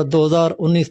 2019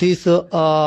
30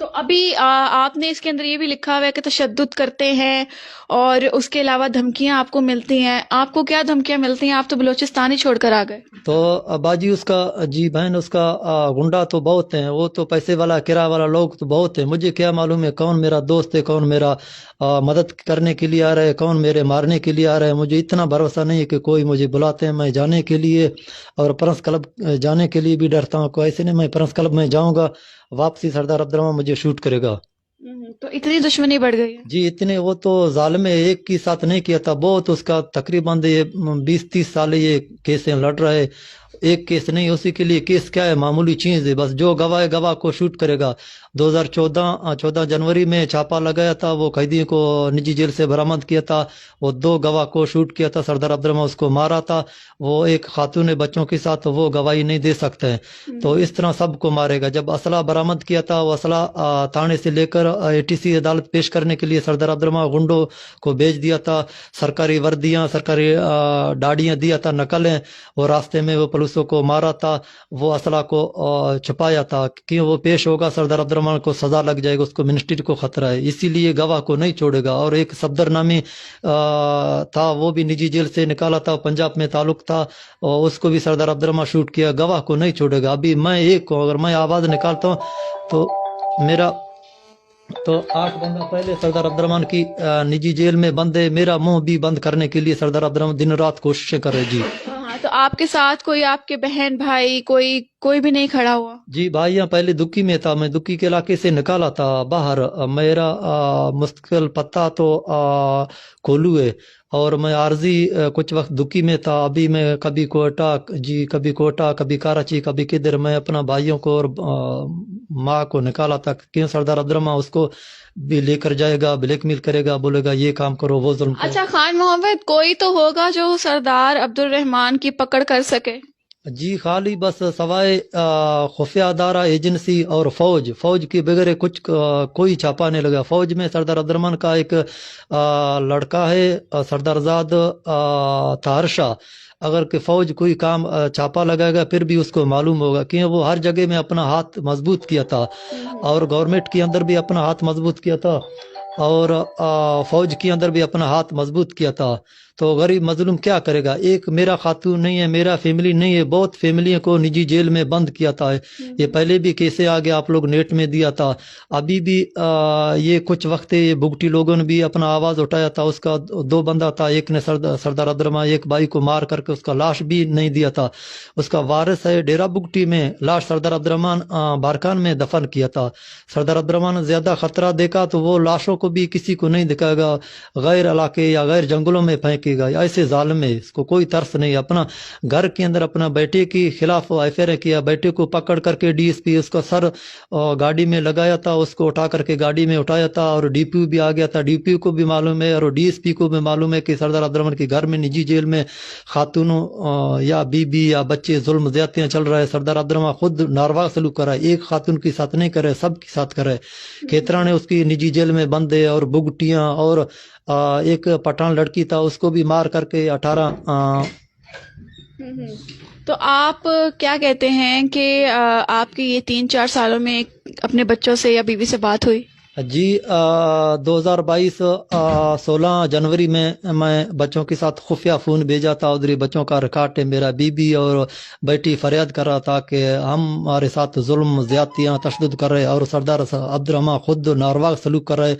تو ابھی آپ نے اس کے اندر یہ بھی لکھا ہوا ہے کہ تشدد کرتے ہیں اور اس کے علاوہ دھمکیاں آپ کو ملتی ہیں. آپ کو کیا دھمکیاں ملتی ہیں؟ آپ تو بلوچستان ہی چھوڑ کر آ گئے. تو باجی اس کا جی بہن اس کا گنڈا تو بہت ہیں، وہ تو پیسے والا کرایہ والا لوگ تو بہت ہیں. مجھے کیا معلوم ہے کون میرا دوست ہے، کون میرا مدد کرنے کے لیے آ رہا ہے، کون میرے مارنے کے لیے آ رہا ہے. مجھے اتنا بھروسہ نہیں ہے کہ کوئی مجھے بلاتے ہیں میں جانے کے لیے، اور پرنس کلب جانے کے لیے بھی ڈرتا ہوں. کوئی ایسے نہیں میں پرنس کلب میں جاؤں گا واپسی سردار عبد الرحمان مجھے شوٹ کرے گا. تو اتنی دشمنی بڑھ گئی ہے. جی اتنے، وہ تو ظالم ہے، ایک کے ساتھ نہیں کیا تھا، بہت اس کا تقریباً یہ 20-30 سال یہ کیس لڑ رہا ہے. ایک کیس نہیں، اسی کے لیے کیس کیا ہے، معمولی چیز ہے، بس جو گواہ ہے گواہ کو شوٹ کرے گا. 14 جنوری میں چھاپا لگایا تھا، وہ قیدی کو نجی جیل سے برآمد کیا تھا، وہ 2 گواہ کو شوٹ کیا تھا. سردار عبد الرحمان اس کو مارا تھا، وہ ایک خاتون بچوں کے ساتھ وہ گواہی نہیں دے سکتا ہے. تو اس طرح سب کو مارے گا. جب اسلحہ برآمد کیا تھا، وہ اسلحہ تھانے سے لے کر ATC عدالت پیش کرنے کے لیے سردار عبد الرحمان گنڈوں کو بھیج دیا تھا. سرکاری وردیاں، سرکاری ڈاڑیاں دیا تھا، نقلیں. وہ راستے میں وہ پولیسوں کو مارا تھا، وہ اسلحہ کو چھپایا تھا کہ وہ پیش ہوگا سردار عبد الرحمان کو سزا لگ جائے گا، اس کو منسٹری کو خطرہ ہے، اسی لیے گواہ کو نہیں چھوڑے گا. اور ایک صفدر نامی تھا، وہ بھی نجی جیل سے نکالا تھا، پنجاب میں تعلق تھا، اور اس کو بھی سردار عبد الرحمان شوٹ کیا. گواہ کو نہیں چھوڑے گا. ابھی میں ایک ہوں، اگر میں آواز نکالتا ہوں تو میرا تو 8 بندہ پہلے سردار عبد الرحمان کی نجی جیل میں بند ہے. میرا منہ بھی بند کرنے کے لیے سردار عبد الرحمان دن رات کوششیں کر رہے. جی ہاں، تو آپ کے ساتھ کوئی آپ کے بہن بھائی کوئی بھی نہیں کھڑا ہوا؟ جی بھائیاں پہلے دکی میں تھا، میں دکی کے علاقے سے نکالا تھا باہر. میرا مستقل پتہ تو کولو ہے، اور میں عارضی کچھ وقت دکی میں تھا. ابھی میں کبھی کوئٹہ، جی کبھی کوئٹہ، کبھی کراچی، کبھی کدھر. میں اپنا بھائیوں کو اور ماں کو نکالا تھا، کیوں سردار عبد الرحمان اس کو بھی لے کر جائے گا، بلیک میل کرے گا، بولے گا یہ کام کرو، وہ ظلم کرو. اچھا خان محمد، کوئی تو ہوگا جو سردار عبد الرحمان کی پکڑ کر سکے؟ جی خالی بس سوائے خفیہ ادارہ، ایجنسی اور فوج کے بغیر کچھ کوئی چھاپا نہیں لگا. فوج میں سردار عبد الرحمان کا ایک لڑکا ہے، سردار زاد طاہر شاہ. اگر کہ فوج کوئی کام چھاپا لگائے گا پھر بھی اس کو معلوم ہوگا کہ وہ ہر جگہ میں اپنا ہاتھ مضبوط کیا تھا، اور گورنمنٹ کے اندر بھی اپنا ہاتھ مضبوط کیا تھا، اور فوج کے اندر بھی اپنا ہاتھ مضبوط کیا تھا. تو غریب مظلوم کیا کرے گا؟ ایک میرا خاتون نہیں ہے، میرا فیملی نہیں ہے، بہت فیملیوں کو نجی جیل میں بند کیا تھا. یہ پہلے بھی کیسے آگے آپ لوگ نیٹ میں دیا تھا. ابھی بھی یہ کچھ وقت یہ بگٹی لوگوں نے بھی اپنا آواز اٹھایا تھا. اس کا 2 بندہ تھا، ایک نے سردار عبد الرحمان ایک بھائی کو مار کر کے اس کا لاش بھی نہیں دیا تھا. اس کا وارث ہے ڈیرا بگٹی میں، لاش سردار عبد الرحمان بارکان میں دفن کیا تھا. سردار عبد الرحمان زیادہ خطرہ دیکھا تو وہ لاشوں کو بھی کسی کو نہیں دکھائے گا، غیر علاقے یا غیر جنگلوں میں پھینکے گا. ایسے ظالم ہے، اس کو کوئی ترس نہیں. اپنا گھر کے اندر اپنا بیٹے کے خلاف FIR کیا، بیٹے کو پکڑ کر کے DSP اس کا سر گاڑی میں لگایا تھا، اس کو اٹھا کر کے گاڑی میں اٹھایا تھا، اور DPO بھی آ گیا تھا. DPO کو بھی معلوم ہے اور DSP کو بھی معلوم ہے کہ سردار عبد الرحمان کے گھر میں نجی جیل میں خاتونوں یا بیوی یا بچے ظلم زیادتیاں چل رہا ہے. سردار عبد الرحمان خود ناروا سلوک کر رہا ہے، ایک خاتون کے ساتھ نہیں کر رہے، سب کے ساتھ کر رہے. کھیترا نے اس کی نجی جیل میں بند ہے، اور بگٹیاں، اور ایک پٹھان لڑکی تھا اس کو بھی مار کر کے 18. تو آپ کیا کہتے ہیں کہ آپ کی یہ 3-4 سالوں میں اپنے بچوں سے یا بیوی سے بات ہوئی؟ جی 2022 16 جنوری میں بچوں کے ساتھ خفیہ فون بھیجا تھا. ادھر بچوں کا ریکارڈ ہے. میرا بیوی اور بیٹی فریاد کر رہا تھا کہ ہمارے ساتھ ظلم زیادتیاں تشدد کر رہے، اور سردار عبد الرحمان خود ناروا سلوک کر رہے.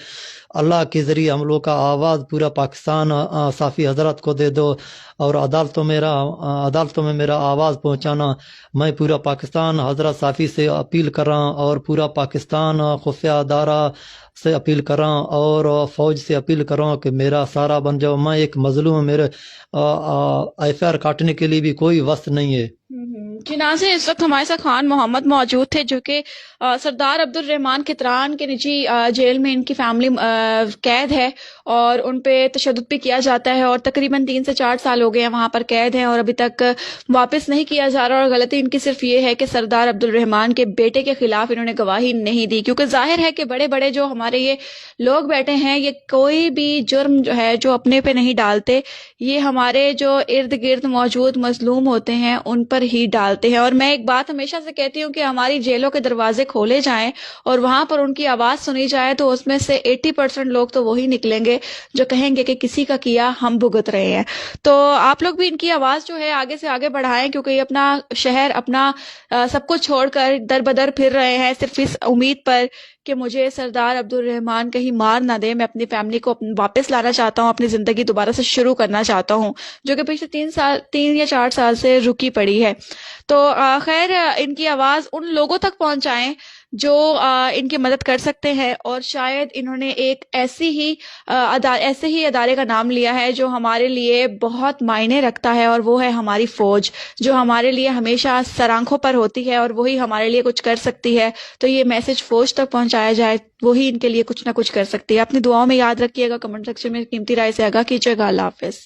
اللہ کے ذریعے ہم لوگ کا آواز پورا پاکستان صافی حضرت کو دے دو، اور عدالتوں میں میرا آواز پہنچانا. میں پورا پاکستان حضرت صافی سے اپیل کر رہا ہوں، اور پورا پاکستان خفیہ ادارہ سے اپیل کر رہا ہوں، اور فوج سے اپیل کر رہا ہوں کہ میرا سارا بن جاؤ. میں ایک مظلوم ہوں، میرے FIR کاٹنے کے لیے بھی کوئی وقت نہیں ہے. جی ناظرین، اس وقت ہمارے ساتھ خان محمد موجود تھے، جو کہ سردار عبد الرحمان کتران کے نجی جیل میں ان کی فیملی قید ہے، اور ان پہ تشدد بھی کیا جاتا ہے، اور تقریباً 3 سے 4 سال ہو گئے ہیں وہاں پر قید ہیں، اور ابھی تک واپس نہیں کیا جا رہا. اور غلطی ان کی صرف یہ ہے کہ سردار عبد الرحمان کے بیٹے کے خلاف انہوں نے گواہی نہیں دی، کیونکہ ظاہر ہے کہ بڑے بڑے جو ہمارے یہ لوگ بیٹھے ہیں، یہ کوئی بھی جرم جو ہے جو اپنے پہ نہیں ڈالتے، یہ ہمارے جو ارد گرد موجود مظلوم ہوتے ہیں ان پر پر ہی ڈالتے ہیں. اور میں ایک بات ہمیشہ سے کہتی ہوں کہ ہماری جیلوں کے دروازے کھولے جائیں اور وہاں پر ان کی آواز سنی جائے تو اس میں سے 80% لوگ تو وہی نکلیں گے جو کہیں گے کہ کسی کا کیا ہم بھگت رہے ہیں. تو آپ لوگ بھی ان کی آواز جو ہے آگے سے آگے بڑھائیں، کیونکہ یہ اپنا شہر، اپنا سب کچھ چھوڑ کر در بدر پھر رہے ہیں صرف اس امید پر کہ مجھے سردار عبدالرحمان کہیں مار نہ دے. میں اپنی فیملی کو واپس لانا چاہتا ہوں، اپنی زندگی دوبارہ سے شروع کرنا چاہتا ہوں جو کہ پچھلے 3 یا 4 سال سے رکی پڑی ہے. تو خیر، ان کی آواز ان لوگوں تک پہنچائیں جو ان کی مدد کر سکتے ہیں. اور شاید انہوں نے ایک ایسے ہی ادارے کا نام لیا ہے جو ہمارے لیے بہت معنی رکھتا ہے، اور وہ ہے ہماری فوج، جو ہمارے لیے ہمیشہ سر آنکھوں پر ہوتی ہے اور وہی ہمارے لیے کچھ کر سکتی ہے. تو یہ میسج فوج تک پہنچایا جائے، وہی ان کے لیے کچھ نہ کچھ کر سکتی ہے. اپنی دعاؤں میں یاد رکھیے گا، کمنٹ سیکشن میں قیمتی رائے سے آگاہ کیجیے گا. اللہ حافظ.